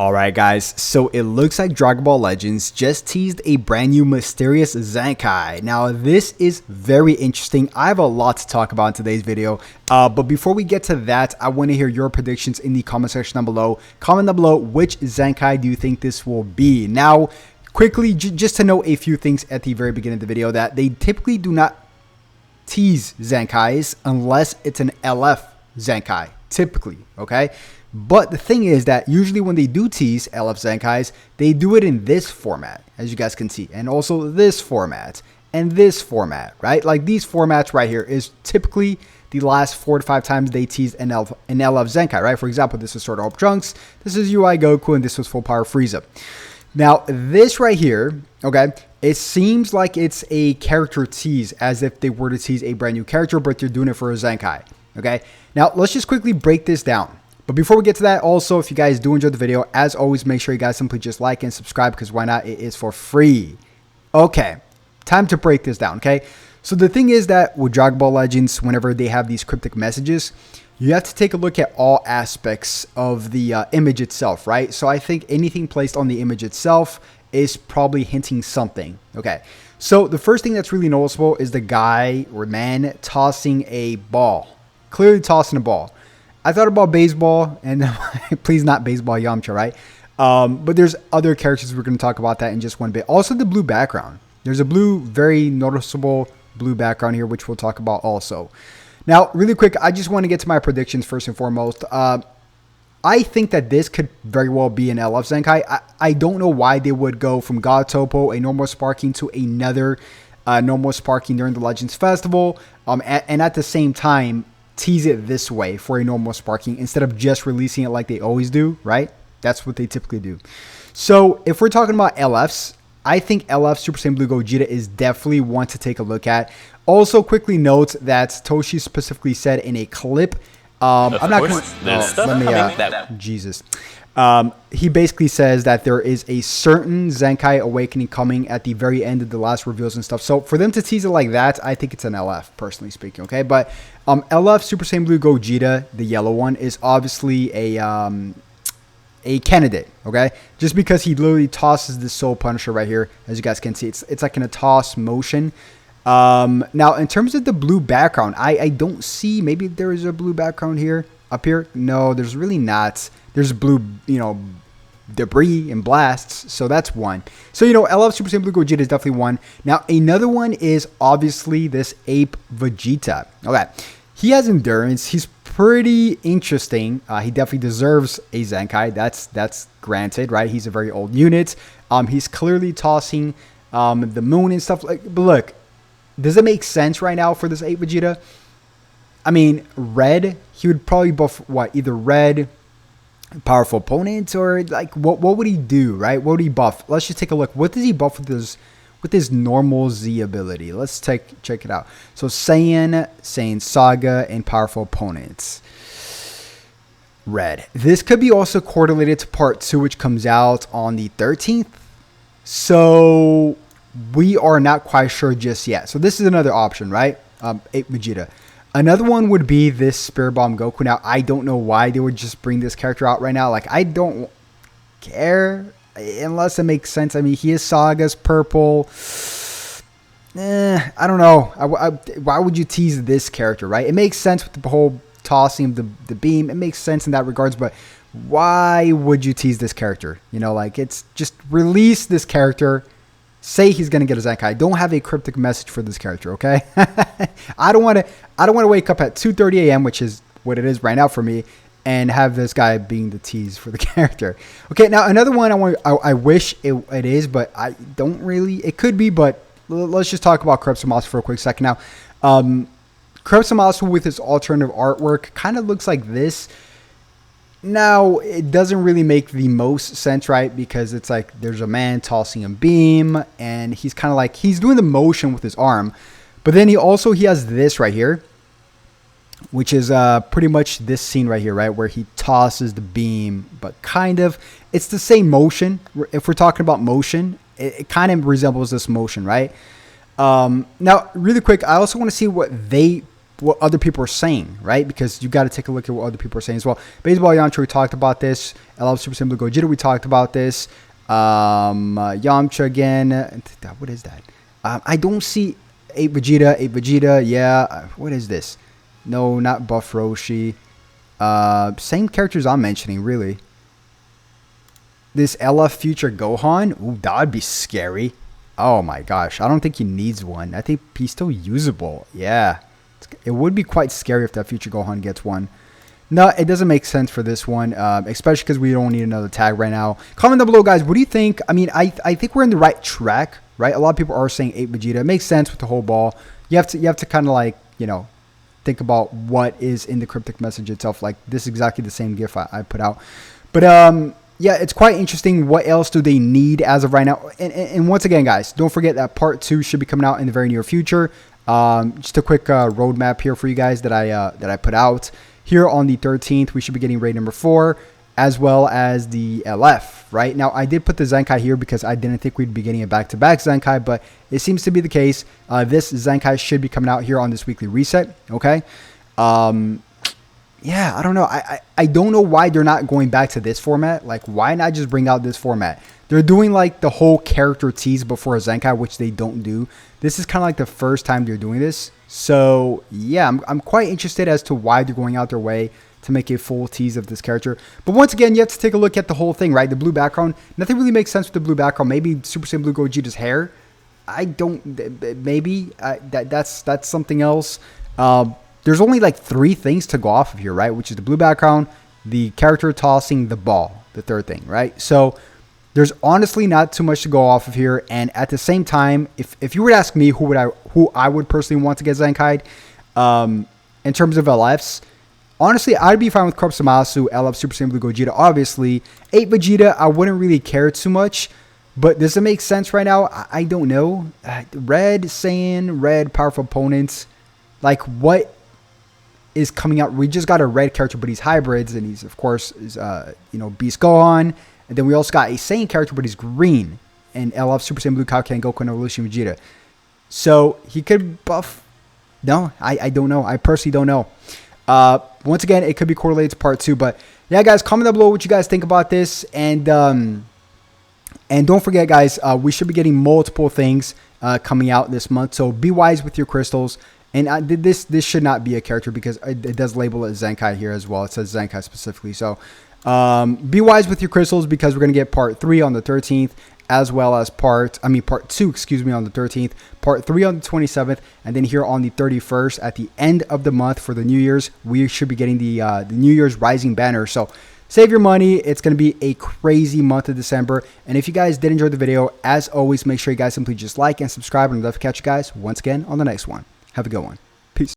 Alright guys, so it looks like Dragon Ball Legends just teased a brand new mysterious ZENKAI. Now this is very interesting. I have a lot to talk about in today's video, but before we get to that, I want to hear your predictions in the comment section down below. Comment down below which ZENKAI do you think this will be. Now quickly, just to know a few things at the very beginning of the video, that they typically do not tease ZENKAIs unless it's an LF ZENKAI, typically, okay? But the thing is that usually when they do tease LF ZENKAIs, they do it in this format, as you guys can see, and also this format, and this format, right? Like these formats right here is typically the last 4 to 5 times they teased an LF ZENKAI, right? For example, this is Sword Art Trunks, this is UI Goku, and this was Full Power Frieza. Now, this right here, okay, it seems like it's a character tease, as if they were to tease a brand new character, but they're doing it for a ZENKAI, okay? Now, let's just quickly break this down. But before we get to that, also, if you guys do enjoy the video, as always, make sure you guys simply just like and subscribe, because why not? It is for free. Okay, time to break this down, okay? So the thing is that with Dragon Ball Legends, whenever they have these cryptic messages, you have to take a look at all aspects of the image itself, right? So I think anything placed on the image itself is probably hinting something, okay? So the first thing that's really noticeable is the guy or man tossing a ball, clearly tossing a ball. I thought about baseball, and please not baseball Yamcha, right? But there's other characters. We're going to talk about that in just one bit. Also, the blue background. There's a blue, very noticeable blue background here, which we'll talk about also. Now, really quick, I just want to get to my predictions first and foremost. I think that this could very well be an LF ZENKAI. I don't know why they would go from God Topo, a normal sparking, to another normal sparking during the Legends Festival, and at the same time, tease it this way for a normal sparking instead of just releasing it like they always do, right? That's what they typically do. So if we're talking about LFs, I think LF Super Saiyan Blue Gogeta is definitely one to take a look at. Also, quickly note that Toshi specifically said in a clip, I'm not going to, Jesus. He basically says that there is a certain ZENKAI awakening coming at the very end of the last reveals and stuff. So for them to tease it like that, I think it's an LF, personally speaking, okay? But LF Super Saiyan Blue Gogeta, the yellow one, is obviously a candidate, okay? Just because he literally tosses the Soul Punisher right here, as you guys can see. It's like in a toss motion. Now, in terms of the blue background, I don't see, maybe there is a blue background here, up here. No, there's really not. There's blue, debris and blasts. So that's one. So, LF Super Saiyan Blue Gogeta is definitely one. Now, another one is obviously this ape Vegeta. Okay. He has endurance. He's pretty interesting. He definitely deserves a ZENKAI. That's granted, right? He's a very old unit. He's clearly tossing the moon and stuff. But look, does it make sense right now for this ape Vegeta? I mean, red, he would probably buff what? Either red, powerful opponents, or like what would he do, right? What would he buff? Let's just take a look. What does he buff with his normal Z ability? Let's check it out. So Saiyan Saga, and powerful opponents. Red. This could be also correlated to part 2, which comes out on the 13th. So we are not quite sure just yet. So this is another option, right? Ape Vegeta. Another one would be this Spirit Bomb Goku. Now, I don't know why they would just bring this character out right now. Like, I don't care unless it makes sense. I mean, he is Saga's purple. I don't know. Why would you tease this character, right? It makes sense with the whole tossing of the beam. It makes sense in that regards, but why would you tease this character? Like, it's just release this character. Say he's gonna get a ZENKAI. Don't have a cryptic message for this character, okay? I don't want to wake up at 2:30 a.m., which is what it is right now for me, and have this guy being the tease for the character. Okay, now another one I wish it is, but I don't really. It could be, but let's just talk about Krebs for a quick second now. Krebs with his alternative artwork kind of looks like this. Now, it doesn't really make the most sense, right? Because it's like there's a man tossing a beam, and he's kind of like, he's doing the motion with his arm. But then he has this right here, which is pretty much this scene right here, right? Where he tosses the beam, but kind of, it's the same motion. If we're talking about motion, it kind of resembles this motion, right? Now, really quick, I also want to see what they what other people are saying, right? Because you got to take a look at what other people are saying as well. Baseball Yamcha, we talked about this. LF Super Saiyan Blue Gogeta, we talked about this. Yamcha again. What is that? I don't see 8 Vegeta. Yeah. What is this? No, not Buff Roshi. Same characters I'm mentioning, really. This LF Future Gohan. Ooh, that would be scary. Oh my gosh. I don't think he needs one. I think he's still usable. Yeah. It would be quite scary if that Future Gohan gets one. No, it doesn't make sense for this one, especially because we don't need another tag right now. Comment down below, guys. What do you think? I mean, I think we're in the right track, right? A lot of people are saying 8 Vegeta. It makes sense with the whole ball. You have to kind of like, you know, think about what is in the cryptic message itself. Like, this is exactly the same GIF I put out. But yeah, it's quite interesting. What else do they need as of right now? And once again, guys, don't forget that part 2 should be coming out in the very near future. Just a quick roadmap here for you guys that I put out. Here on the 13th, we should be getting raid number 4, as well as the LF, right? Now, I did put the Zenkai here because I didn't think we'd be getting a back-to-back Zenkai, but it seems to be the case. This Zenkai should be coming out here on this weekly reset, okay? Yeah, I don't know. I don't know why they're not going back to this format. Like, why not just bring out this format? They're doing, like, the whole character tease before a Zenkai, which they don't do. This is kind of like the first time they're doing this. So, yeah, I'm quite interested as to why they're going out their way to make a full tease of this character. But once again, you have to take a look at the whole thing, right? The blue background. Nothing really makes sense with the blue background. Maybe Super Saiyan Blue Gogeta's hair. I don't... Maybe. That's something else. There's only like 3 things to go off of here, right? Which is the blue background, the character tossing the ball, the third thing, right? So there's honestly not too much to go off of here. And at the same time, if you were to ask me who I would personally want to get Zenkai'd, in terms of LFs, honestly, I'd be fine with Corp Samasu, LF Super Saiyan Blue Gogeta, obviously. 8 Vegeta, I wouldn't really care too much. But does it make sense right now? I don't know. Red Saiyan, red powerful opponents. Like, what is coming out? We just got a red character, but he's hybrids, and he's, of course, is you know, Beast Gohan. And then we also got a Saiyan character, but he's green. And LF Super Saiyan Blue Kaioken Goku and Evolution Vegeta. So he could buff. No, I don't know. I personally don't know. Once again, it could be correlated to part 2. But yeah, guys, comment down below what you guys think about this. And don't forget, guys, we should be getting multiple things coming out this month. So be wise with your crystals. And this should not be a character because it does label it Zenkai here as well. It says Zenkai specifically. So be wise with your crystals because we're going to get part 3 on the 13th, as well as part 2, excuse me, on the 13th, part 3 on the 27th, and then here on the 31st at the end of the month for the New Year's, we should be getting the New Year's Rising banner. So save your money. It's going to be a crazy month of December. And if you guys did enjoy the video, as always, make sure you guys simply just like and subscribe, and I'd love to catch you guys once again on the next one. Have a good one.